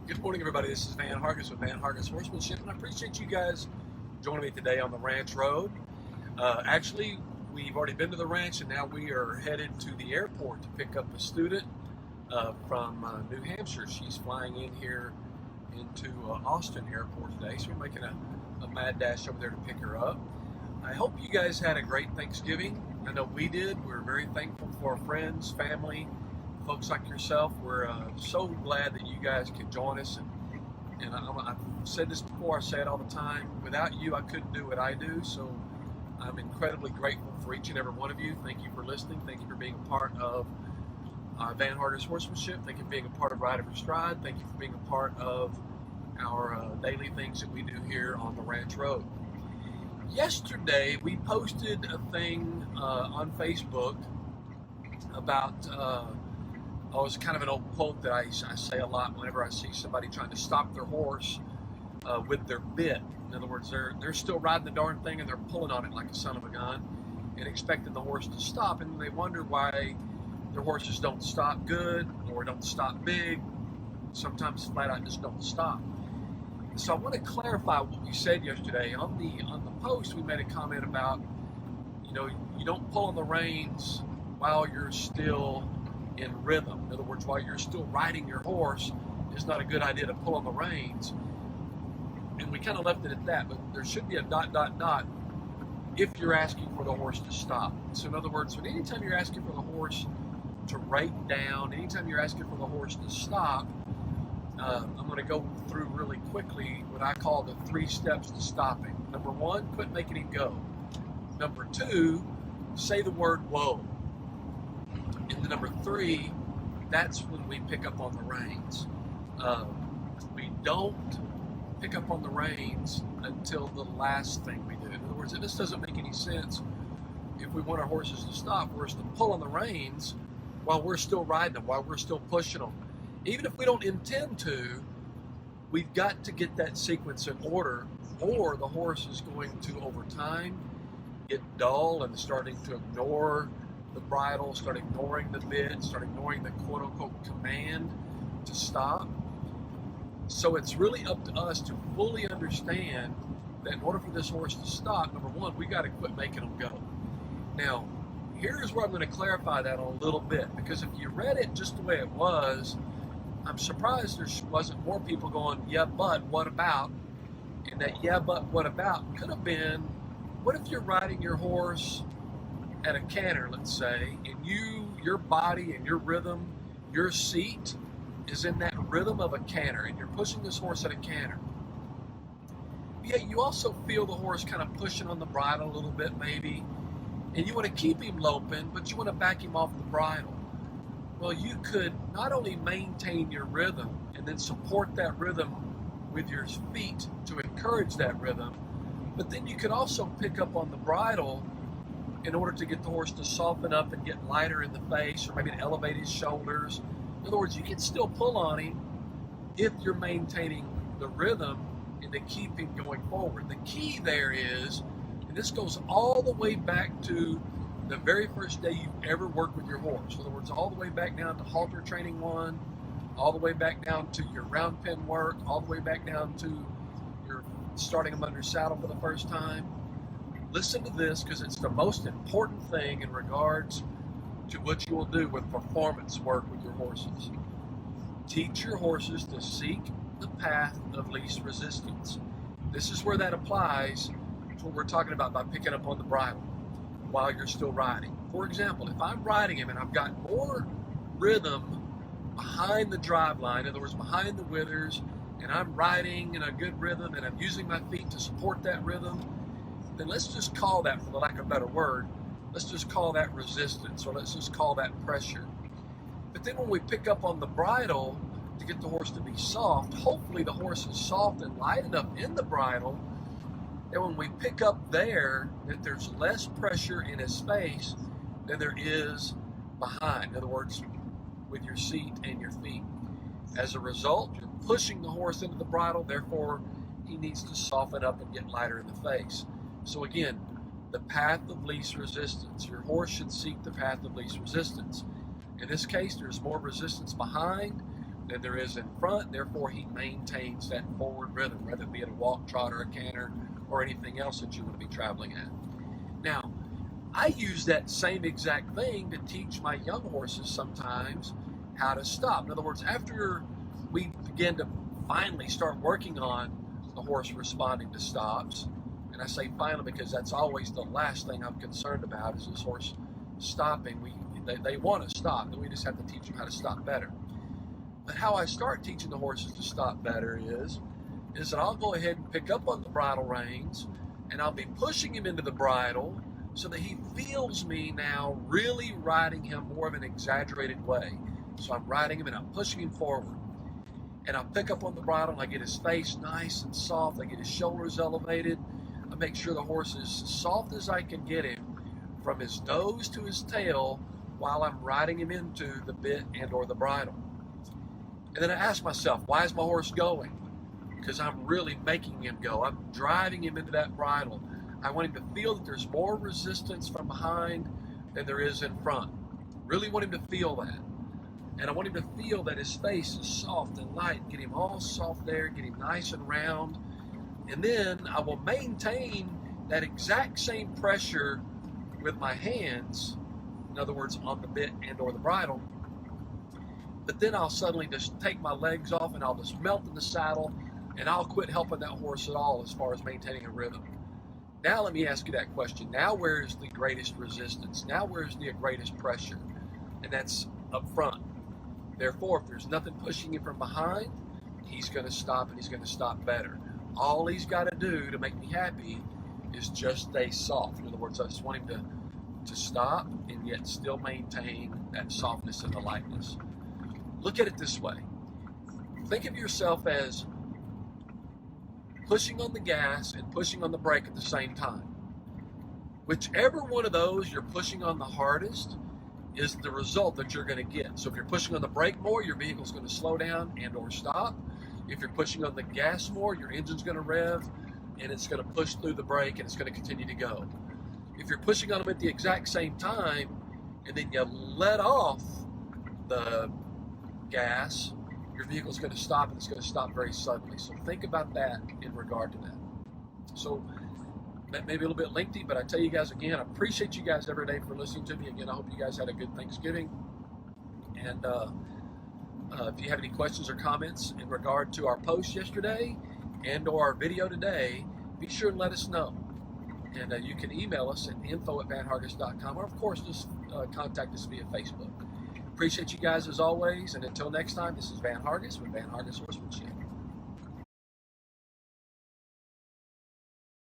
Good morning, everybody. This is Van Hargis with Van Hargis Horsemanship, and I appreciate you guys joining me today on the ranch road. Actually, we've already been to the ranch, and now we are headed to the airport to pick up a student from New Hampshire. She's flying in here into Austin Airport today, so we're making a mad dash over there to pick her up. I hope you guys had a great Thanksgiving. I know we did. We're very thankful for our friends, family, folks like yourself. We're so glad that you guys could join us. And I've said this before, I say it all the time. Without you, I couldn't do what I do. So I'm incredibly grateful for each and every one of you. Thank you for listening. Thank you for being a part of Van Hargis Horsemanship. Thank you for being a part of Ride Every Stride. Thank you for being a part of our daily things that we do here on the ranch road. Yesterday, we posted a thing on Facebook about it's kind of an old quote that I say a lot whenever I see somebody trying to stop their horse with their bit. In other words, they're still riding the darn thing and they're pulling on it like a son of a gun and expecting the horse to stop, and they wonder why their horses don't stop good or don't stop big. Sometimes flat out just don't stop. So I want to clarify what we said yesterday. On the post, we made a comment about, you don't pull on the reins while you're still in rhythm. In other words, while you're still riding your horse, it's not a good idea to pull on the reins. And we kind of left it at that, but there should be a ... if you're asking for the horse to stop. So in other words, anytime you're asking for the horse to rake down, anytime you're asking for the horse to stop, I'm going to go through really quickly what I call the 3 steps to stopping. Number 1, quit making him go. Number 2, say the word whoa. And the number 3, that's when we pick up on the reins. We don't pick up on the reins until the last thing we do. In other words, this doesn't make any sense. If we want our horses to stop, we're to pull on the reins while we're still riding them, while we're still pushing them. Even if we don't intend to, we've got to get that sequence in order, or the horse is going to, over time, get dull and starting to ignore the bridle, start ignoring the bit, start ignoring the quote-unquote command to stop. So it's really up to us to fully understand that in order for this horse to stop, number 1, we got to quit making them go. Now, here's where I'm going to clarify that a little bit, because if you read it just the way it was, I'm surprised there wasn't more people going, yeah, but what about? And that yeah, but what about could have been, what if you're riding your horse at a canter, let's say, and your body and your rhythm, your seat is in that rhythm of a canter, and you're pushing this horse at a canter. Yet you also feel the horse kind of pushing on the bridle a little bit maybe, and you want to keep him loping, but you want to back him off the bridle. Well, you could not only maintain your rhythm and then support that rhythm with your feet to encourage that rhythm, but then you could also pick up on the bridle in order to get the horse to soften up and get lighter in the face, or maybe to elevate his shoulders. In other words, you can still pull on him if you're maintaining the rhythm and to keep him going forward. The key there is, and this goes all the way back to the very first day you've ever worked with your horse. In other words, all the way back down to halter training 1, all the way back down to your round pen work, all the way back down to your starting him under saddle for the first time. Listen to this, because it's the most important thing in regards to what you will do with performance work with your horses. Teach your horses to seek the path of least resistance. This is where that applies to what we're talking about by picking up on the bridle while you're still riding. For example, if I'm riding him and I've got more rhythm behind the drive line, in other words, behind the withers, and I'm riding in a good rhythm and I'm using my feet to support that rhythm, then let's just call that, for the lack of a better word, let's just call that resistance, or let's just call that pressure. But then when we pick up on the bridle to get the horse to be soft, hopefully the horse is soft and light enough in the bridle, and when we pick up there, that there's less pressure in his face than there is behind. In other words, with your seat and your feet. As a result, you're pushing the horse into the bridle, therefore he needs to soften up and get lighter in the face. So again, the path of least resistance. Your horse should seek the path of least resistance. In this case, there's more resistance behind than there is in front. Therefore, he maintains that forward rhythm, whether it be at a walk, trot, or a canter, or anything else that you want to be traveling at. Now, I use that same exact thing to teach my young horses sometimes how to stop. In other words, after we begin to finally start working on the horse responding to stops, and I say finally because that's always the last thing I'm concerned about is this horse stopping. They want to stop, and we just have to teach them how to stop better. But how I start teaching the horses to stop better is that I'll go ahead and pick up on the bridle reins, and I'll be pushing him into the bridle so that he feels me now really riding him more of an exaggerated way. So I'm riding him and I'm pushing him forward. And I'll pick up on the bridle and I get his face nice and soft. I get his shoulders elevated. I make sure the horse is as soft as I can get him from his nose to his tail while I'm riding him into the bit and or the bridle. And then I ask myself, why is my horse going? Because I'm really making him go. I'm driving him into that bridle. I want him to feel that there's more resistance from behind than there is in front. Really want him to feel that. And I want him to feel that his face is soft and light. Get him all soft there, get him nice and round. And then I will maintain that exact same pressure with my hands, in other words, on the bit and or the bridle. But then I'll suddenly just take my legs off and I'll just melt in the saddle and I'll quit helping that horse at all as far as maintaining a rhythm. Now let me ask you that question. Now where is the greatest resistance? Now where is the greatest pressure? And that's up front. Therefore, if there's nothing pushing him from behind, he's going to stop and he's going to stop better. All he's got to do to make me happy is just stay soft. In other words, I just want him to stop and yet still maintain that softness and the lightness. Look at it this way. Think of yourself as pushing on the gas and pushing on the brake at the same time. Whichever one of those you're pushing on the hardest is the result that you're going to get. So if you're pushing on the brake more, your vehicle's going to slow down and or stop. If you're pushing on the gas more, your engine's going to rev and it's going to push through the brake and it's going to continue to go. If you're pushing on them at the exact same time and then you let off the gas, your vehicle's going to stop and it's going to stop very suddenly. So think about that in regard to that. So that may be a little bit lengthy, but I tell you guys again, I appreciate you guys every day for listening to me. Again, I hope you guys had a good Thanksgiving. And if you have any questions or comments in regard to our post yesterday and or our video today, be sure and let us know. And you can email us at info@vanhargis.com, or of course just contact us via Facebook. Appreciate you guys as always, and until next time, this is Van Hargis with Van Hargis Horsemanship.